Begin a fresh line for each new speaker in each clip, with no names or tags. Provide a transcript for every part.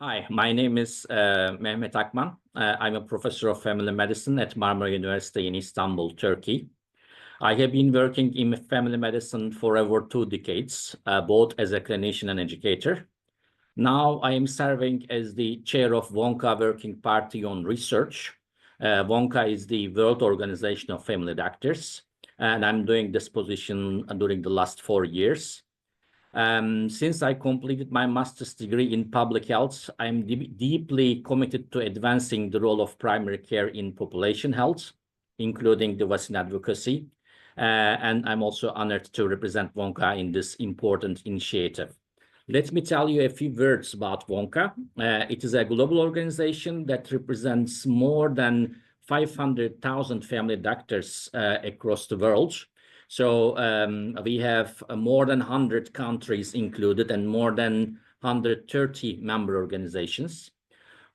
Hi, my name is Mehmet Akman. I'm a professor of family medicine at Marmara University in Istanbul, Turkey. I have been working in family medicine for over 2 decades, both as a clinician and educator. Now I am serving as the chair of WONCA Working Party on Research. WONCA is the World Organization of Family Doctors, and I'm doing this position during the last 4 years. Since I completed my master's degree in public health, I'm deeply committed to advancing the role of primary care in population health, including the vaccine advocacy. And I'm also honored to represent WONCA in this important initiative. Let me tell you a few words about WONCA. It is a global organization that represents more than 500,000 family doctors across the world. So we have more than 100 countries included and more than 130 member organizations.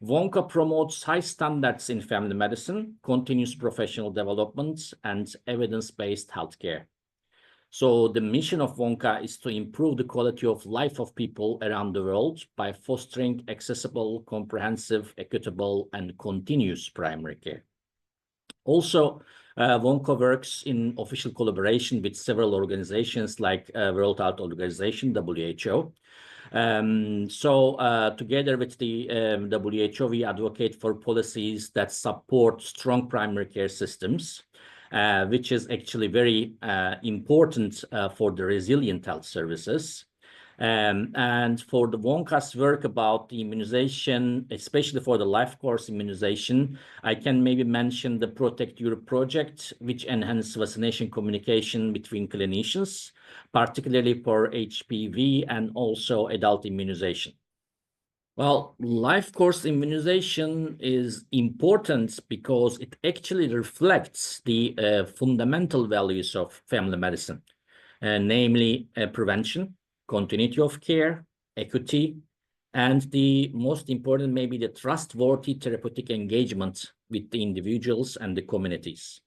WONCA promotes high standards in family medicine, continuous professional development, and evidence-based healthcare. So the mission of WONCA is to improve the quality of life of people around the world by fostering accessible, comprehensive, equitable, and continuous primary care. Also, WONCA works in official collaboration with several organizations like World Health Organization, WHO. Together with the WHO, we advocate for policies that support strong primary care systems, which is actually very important for the resilient health services. And for the WONCA's work about the immunization, especially for the life course immunization, I can maybe mention the Protect Europe project, which enhances vaccination communication between clinicians, particularly for HPV and also adult immunization. Well, life course immunization is important because it actually reflects the fundamental values of family medicine, namely prevention, continuity of care, equity, and the most important, maybe the trustworthy therapeutic engagement with the individuals and the communities.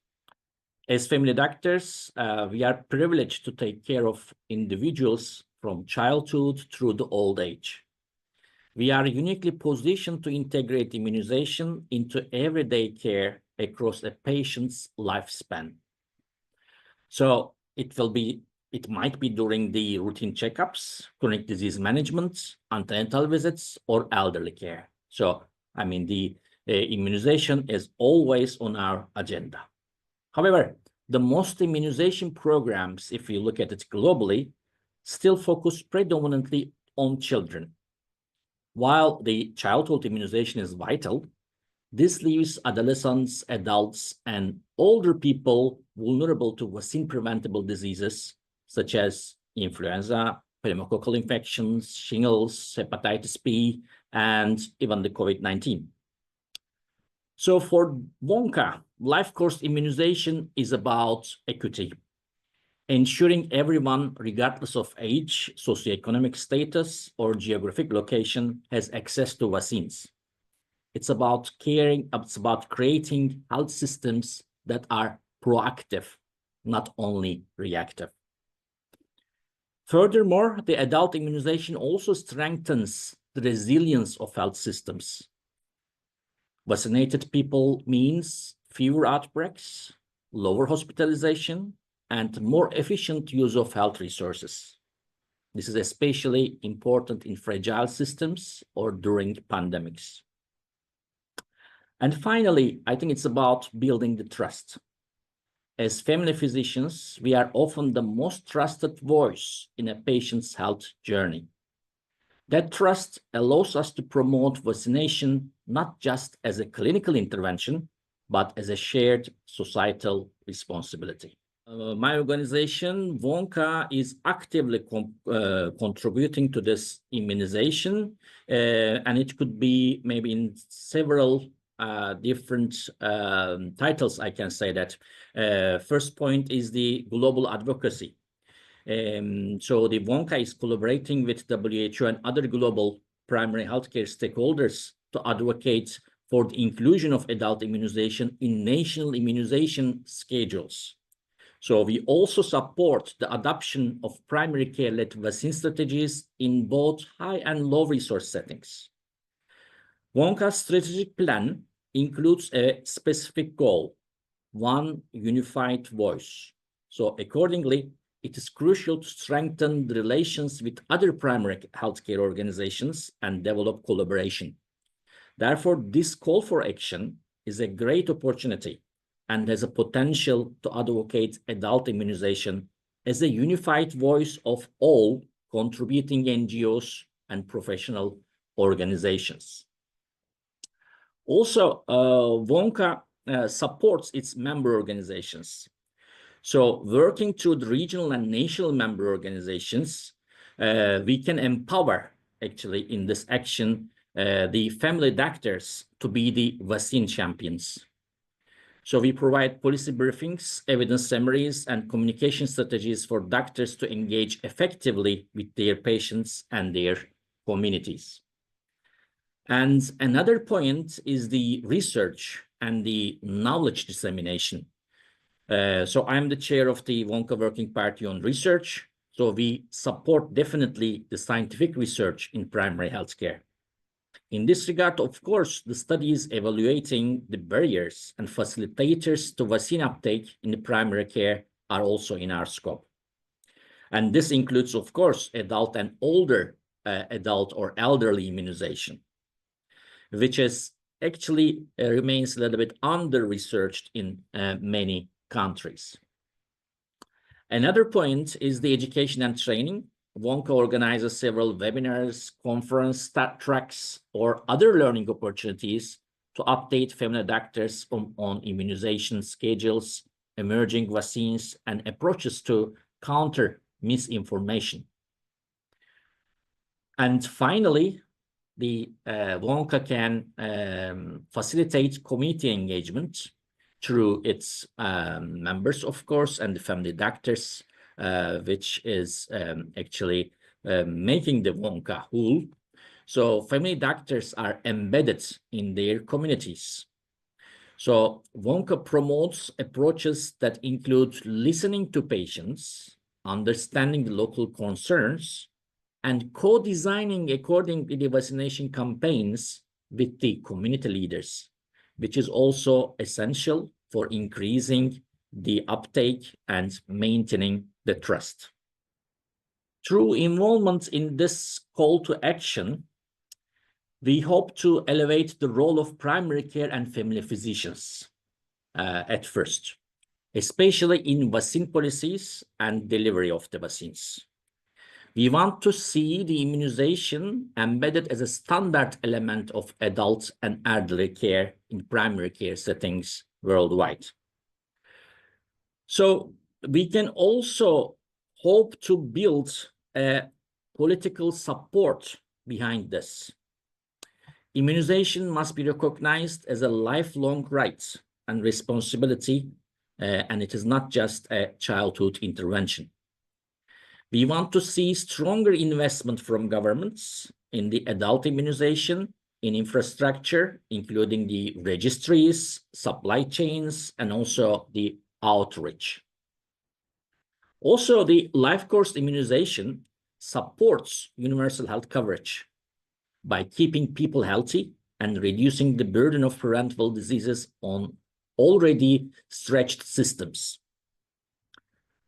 As family doctors, we are privileged to take care of individuals from childhood through the old age. We are uniquely positioned to integrate immunization into everyday care across a patient's lifespan. So it might be during the routine checkups, chronic disease management, antenatal visits, or elderly care. So, I mean, the immunization is always on our agenda. However, the most immunization programs, if you look at it globally, still focus predominantly on children. While the childhood immunization is vital, this leaves adolescents, adults, and older people vulnerable to vaccine-preventable diseases such as influenza, pneumococcal infections, shingles, hepatitis B, and even the COVID-19. So for WONCA, life course immunization is about equity, ensuring everyone, regardless of age, socioeconomic status, or geographic location, has access to vaccines. It's about caring, it's about creating health systems that are proactive, not only reactive. Furthermore, the adult immunization also strengthens the resilience of health systems. Vaccinated people means fewer outbreaks, lower hospitalization, and more efficient use of health resources. This is especially important in fragile systems or during pandemics. And finally, I think it's about building the trust. As family physicians, we are often the most trusted voice in a patient's health journey. That trust allows us to promote vaccination not just as a clinical intervention, but as a shared societal responsibility. My organization, WONCA, is actively contributing to this immunization, and it could be maybe in several different titles, I can say that. First point is the global advocacy. So the WONCA is collaborating with WHO and other global primary healthcare stakeholders to advocate for the inclusion of adult immunization in national immunization schedules. So we also support the adoption of primary care-led vaccine strategies in both high and low resource settings. WONCA's strategic plan includes a specific goal, one unified voice. So accordingly, it is crucial to strengthen the relations with other primary healthcare organizations and develop collaboration. Therefore, this call for action is a great opportunity and has a potential to advocate adult immunization as a unified voice of all contributing NGOs and professional organizations. Also, WONCA supports its member organizations. So working through the regional and national member organizations, we can empower, actually, in this action, the family doctors to be the vaccine champions. So we provide policy briefings, evidence summaries, and communication strategies for doctors to engage effectively with their patients and their communities. And another point is the research and the knowledge dissemination. So I'm the chair of the WONCA Working Party on Research. So we support definitely the scientific research in primary healthcare. In this regard, of course, the studies evaluating the barriers and facilitators to vaccine uptake in the primary care are also in our scope. And this includes, of course, adult and older adult or elderly immunization, which is actually remains a little bit under-researched in many countries. Another point is the education and training. WONCA organizes several webinars, conference tracks, or other learning opportunities to update family doctors on immunization schedules, emerging vaccines, and approaches to counter misinformation. And finally, the WONCA can facilitate community engagement through its members, of course, and the family doctors, which is actually making the WONCA whole. So family doctors are embedded in their communities. So WONCA promotes approaches that include listening to patients, understanding the local concerns, and co-designing according to the vaccination campaigns with the community leaders, which is also essential for increasing the uptake and maintaining the trust. Through involvement in this call to action, we hope to elevate the role of primary care and family physicians at first, especially in vaccine policies and delivery of the vaccines. We want to see the immunization embedded as a standard element of adult and elderly care in primary care settings worldwide. So we can also hope to build a political support behind this. Immunization must be recognized as a lifelong right and responsibility, and it is not just a childhood intervention. We want to see stronger investment from governments in the adult immunization, in infrastructure, including the registries, supply chains, and also the outreach. Also, the life course immunization supports universal health coverage by keeping people healthy and reducing the burden of preventable diseases on already stretched systems.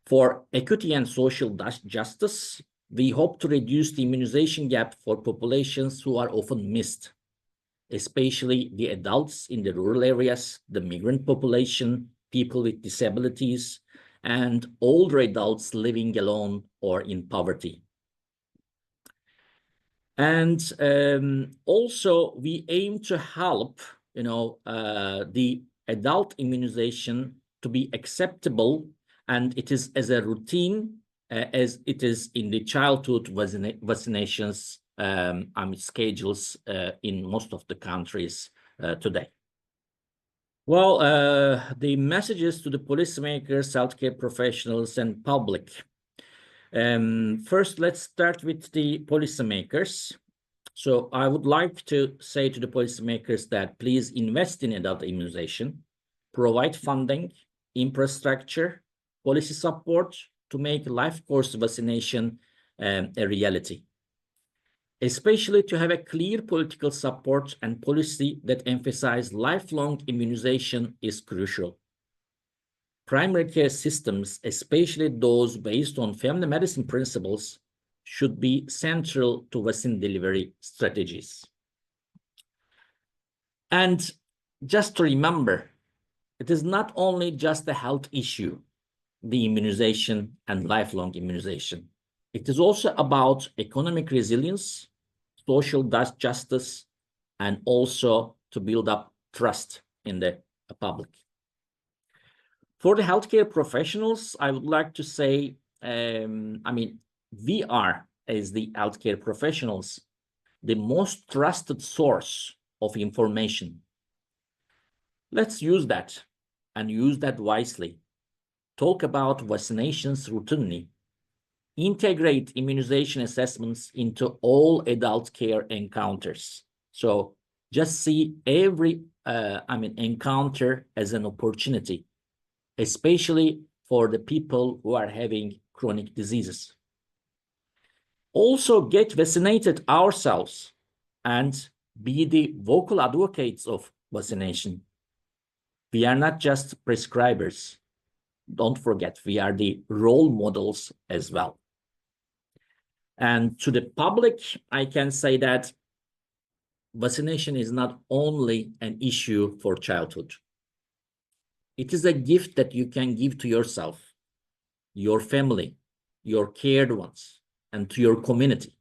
For equity and social justice, we hope to reduce the immunization gap for populations who are often missed, especially the adults in the rural areas, the migrant population, people with disabilities, and older adults living alone or in poverty. And also, we aim to help, the adult immunization to be acceptable, and it is as a routine as it is in the childhood vaccinations schedules in most of the countries today. Well, the messages to the policymakers, healthcare professionals, and public. First, let's start with the policymakers. So I would like to say to the policymakers that please invest in adult immunization, provide funding, infrastructure, policy support to make life course vaccination a reality. especially to have a clear political support and policy that emphasize lifelong immunization is crucial. Primary care systems, especially those based on family medicine principles, should be central to vaccine delivery strategies. And just to remember, it is not only just a health issue, the immunization and lifelong immunization. It is also about economic resilience, social justice, and also to build up trust in the public. For the healthcare professionals, I would like to say, we are, as the healthcare professionals, the most trusted source of information. Let's use that and use that wisely. Talk about vaccinations routinely. Integrate immunization assessments into all adult care encounters. So just see every encounter as an opportunity, especially for the people who are having chronic diseases. Also get vaccinated ourselves and be the vocal advocates of vaccination. We are not just prescribers. Don't forget, we are the role models as well. And to the public, I can say that vaccination is not only an issue for childhood. It is a gift that you can give to yourself, your family, your cared ones, and to your community.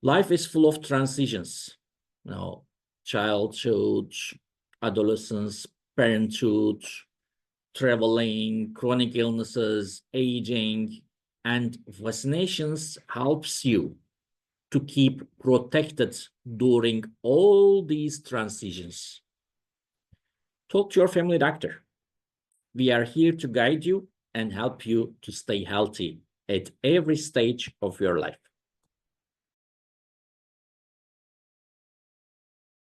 Life is full of transitions. Childhood, adolescence, parenthood, traveling, chronic illnesses, aging, and vaccinations helps you to keep protected during all these transitions. Talk to your family doctor. We are here to guide you and help you to stay healthy at every stage of your life.